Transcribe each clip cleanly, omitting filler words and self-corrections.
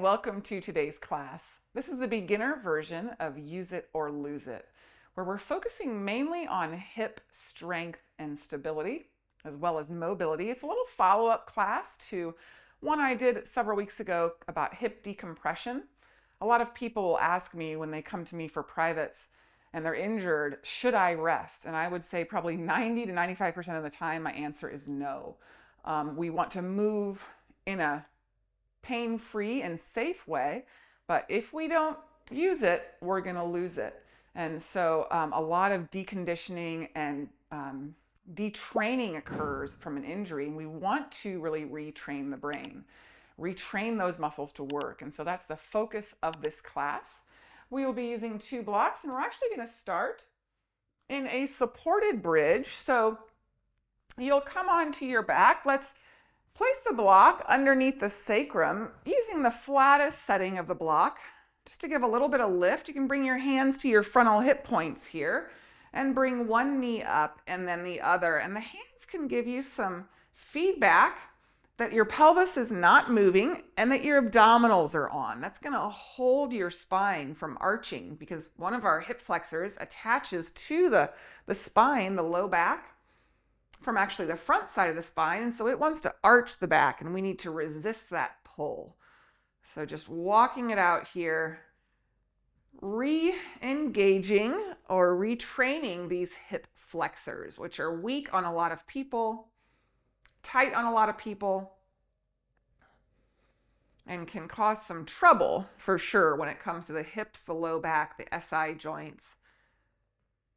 welcome to today's class. This is the beginner version of Use It or Lose It, where we're focusing mainly on hip strength and stability, as well as mobility. It's a little follow-up class to one I did several weeks ago about hip decompression. A lot of people will ask me when they come to me for privates and they're injured, should I rest? And I would say probably 90 to 95% of the time, my answer is no. We want to move in a pain-free and safe way, but if we don't use it, we're going to lose it. And so a lot of deconditioning and detraining occurs from an injury, and we want to really retrain the brain, retrain those muscles to work. And so that's the focus of this class. We will be using two blocks, and we're actually going to start in a supported bridge. So you'll come onto your back. Let's place the block underneath the sacrum using the flattest setting of the block. Just to give a little bit of lift, you can bring your hands to your frontal hip points here and bring one knee up and then the other. And the hands can give you some feedback that your pelvis is not moving and that your abdominals are on. That's going to hold your spine from arching because one of our hip flexors attaches to the spine, the low back, from actually the front side of the spine, and so it wants to arch the back, and we need to resist that pull. So just walking it out here, re-engaging or retraining these hip flexors, which are weak on a lot of people, tight on a lot of people, and can cause some trouble for sure when it comes to the hips, the low back, the SI joints.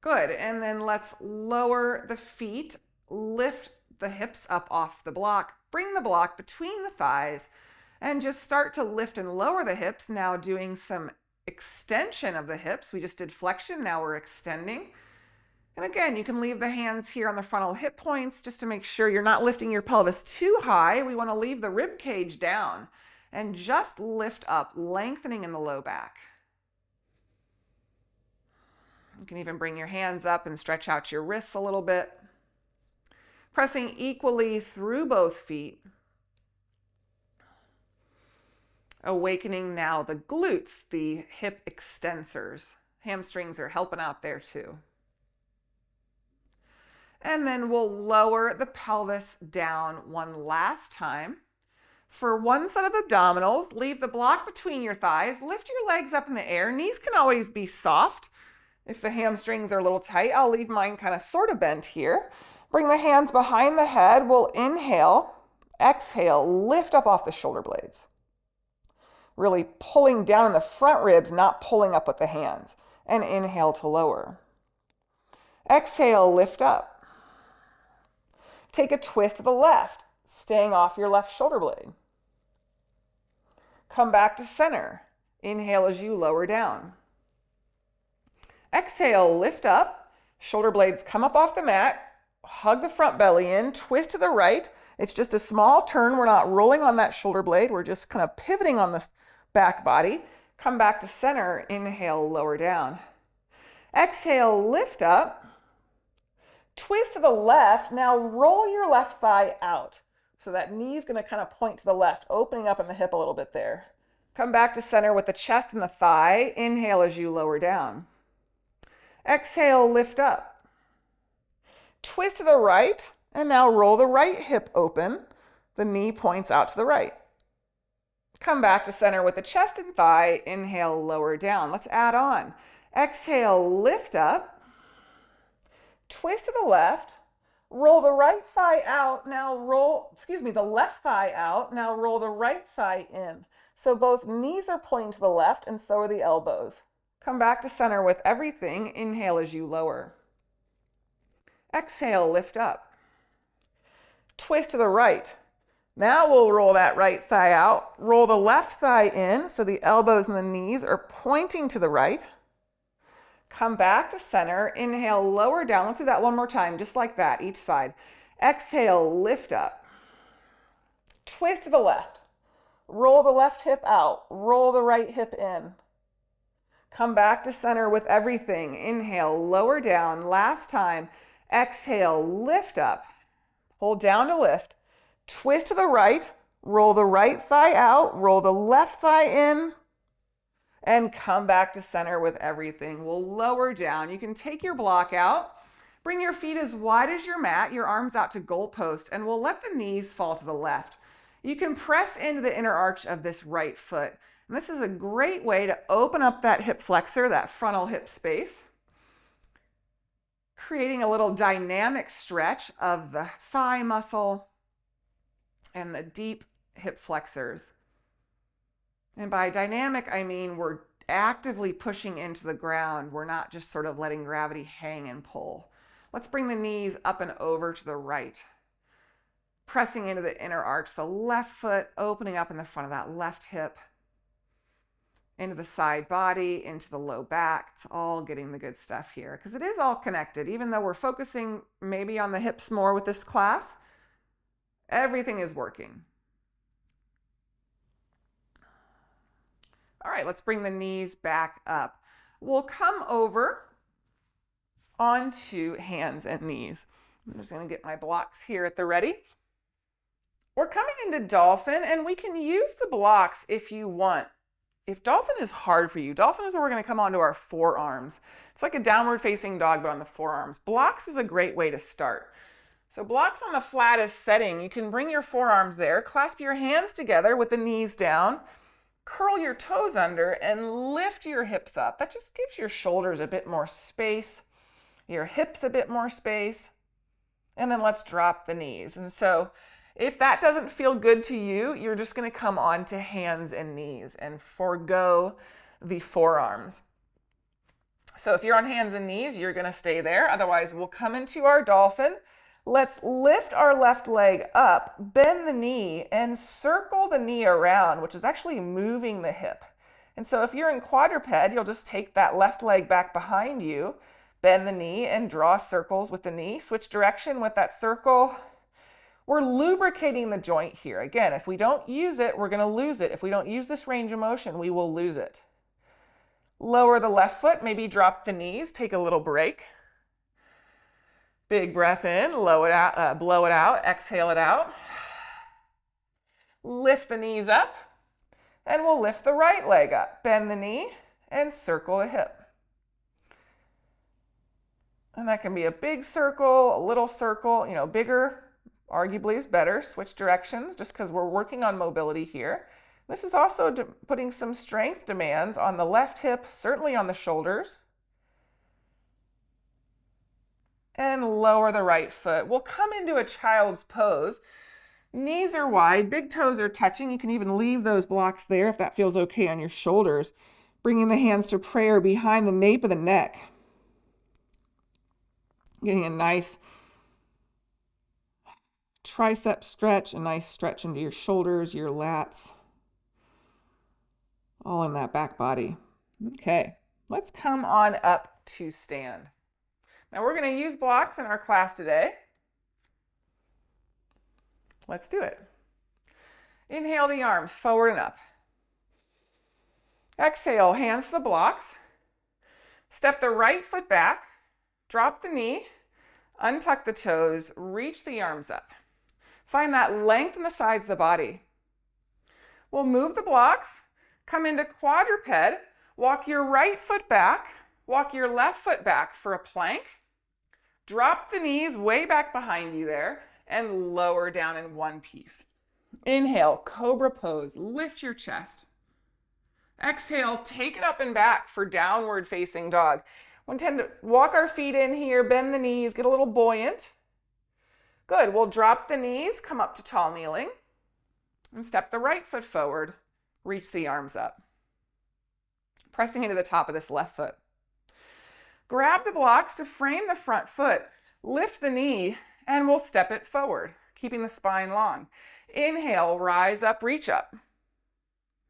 Good, and then let's lower the feet. Lift the hips up off the block, bring the block between the thighs, and just start to lift and lower the hips. Now doing some extension of the hips. We just did flexion, now we're extending. And again, you can leave the hands here on the frontal hip points just to make sure you're not lifting your pelvis too high. We want to leave the rib cage down and just lift up, lengthening in the low back. You can even bring your hands up and stretch out your wrists a little bit. Pressing equally through both feet. Awakening now the glutes, the hip extensors. Hamstrings are helping out there too. And then we'll lower the pelvis down one last time. For one set of abdominals, leave the block between your thighs. Lift your legs up in the air. Knees can always be soft. If the hamstrings are a little tight, I'll leave mine kind of sort of bent here. Bring the hands behind the head. We'll inhale, exhale, lift up off the shoulder blades. Really pulling down in the front ribs, not pulling up with the hands. And inhale to lower. Exhale, lift up. Take a twist to the left, staying off your left shoulder blade. Come back to center. Inhale as you lower down. Exhale, lift up. Shoulder blades come up off the mat. Hug the front belly in, twist to the right. It's just a small turn. We're not rolling on that shoulder blade. We're just kind of pivoting on this back body. Come back to center. Inhale, lower down. Exhale, lift up. Twist to the left. Now roll your left thigh out. So that knee is going to kind of point to the left, opening up in the hip a little bit there. Come back to center with the chest and the thigh. Inhale as you lower down. Exhale, lift up. Twist to the right, and now roll the right hip open. The knee points out to the right. Come back to center with the chest and thigh. Inhale, lower down. Let's add on. Exhale, lift up. Twist to the left. Roll the right thigh out. Now the left thigh out. Now roll the right thigh in. So both knees are pointing to the left, and so are the elbows. Come back to center with everything. Inhale as you lower. Exhale, lift up. Twist to the right. Now we'll roll that right thigh out. Roll the left thigh in so the elbows and the knees are pointing to the right. Come back to center. Inhale, lower down. Let's do that one more time, just like that, each side. Exhale, lift up. Twist to the left. Roll the left hip out. Roll the right hip in. Come back to center with everything. Inhale, lower down. Last time. Exhale, lift up. Hold down to lift. Twist to the right. roll the right thigh out, roll the left thigh in, and come back to center with everything. We'll lower down. You can take your block out, bring your feet as wide as your mat, your arms out to goalpost, and we'll let the knees fall to the left. You can press into the inner arch of this right foot. And this is a great way to open up that hip flexor, that frontal hip space, creating a little dynamic stretch of the thigh muscle and the deep hip flexors. And by dynamic, I mean we're actively pushing into the ground. We're not just sort of letting gravity hang and pull. Let's bring the knees up and over to the right. Pressing into the inner arch, the left foot opening up in the front of that left hip, into the side body, into the low back. It's all getting the good stuff here because it is all connected. Even though we're focusing maybe on the hips more with this class, everything is working. All right, let's bring the knees back up. We'll come over onto hands and knees. I'm just going to get my blocks here at the ready. We're coming into dolphin, and we can use the blocks if you want. If dolphin is hard for you, dolphin is where we're going to come onto our forearms. It's like a downward facing dog, but on the forearms. Blocks is a great way to start. So blocks on the flattest setting, you can bring your forearms there, clasp your hands together with the knees down, curl your toes under, and lift your hips up. That just gives your shoulders a bit more space, your hips a bit more space, and then let's drop the knees. And so if that doesn't feel good to you, you're just going to come on to hands and knees and forego the forearms. So if you're on hands and knees, you're going to stay there. Otherwise, we'll come into our dolphin. Let's lift our left leg up, bend the knee, and circle the knee around, which is actually moving the hip. And so if you're in quadruped, you'll just take that left leg back behind you, bend the knee, and draw circles with the knee. Switch direction with that circle. We're lubricating the joint here. Again, if we don't use it, we're going to lose it. If we don't use this range of motion, we will lose it. Lower the left foot, maybe drop the knees, take a little break. Big breath in, blow it out, exhale it out. Lift the knees up, and we'll lift the right leg up. Bend the knee and circle the hip. And that can be a big circle, a little circle, bigger arguably is better. Switch directions just because we're working on mobility here. This is also putting some strength demands on the left hip, certainly on the shoulders. And lower the right foot. We'll come into a child's pose. Knees are wide, big toes are touching. You can even leave those blocks there if that feels okay on your shoulders. Bringing the hands to prayer behind the nape of the neck. Getting a nice tricep stretch, a nice stretch into your shoulders, your lats, all in that back body. Okay, let's come on up to stand. Now we're going to use blocks in our class today. Let's do it. Inhale the arms forward and up. Exhale, hands to the blocks. Step the right foot back, drop the knee, untuck the toes, reach the arms up. Find that length in the sides of the body. We'll move the blocks, come into quadruped, walk your right foot back, walk your left foot back for a plank, drop the knees way back behind you there, and lower down in one piece. Inhale, cobra pose, lift your chest. Exhale, take it up and back for downward facing dog. We tend to walk our feet in here, bend the knees, get a little buoyant. Good, we'll drop the knees, come up to tall kneeling, and step the right foot forward, reach the arms up. Pressing into the top of this left foot. Grab the blocks to frame the front foot, lift the knee, and we'll step it forward, keeping the spine long. Inhale, rise up, reach up.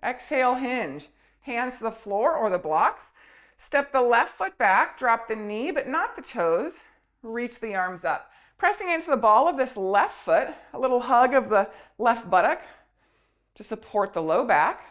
Exhale, hinge. Hands to the floor or the blocks. Step the left foot back, drop the knee, but not the toes. Reach the arms up. Pressing into the ball of this left foot, a little hug of the left buttock to support the low back.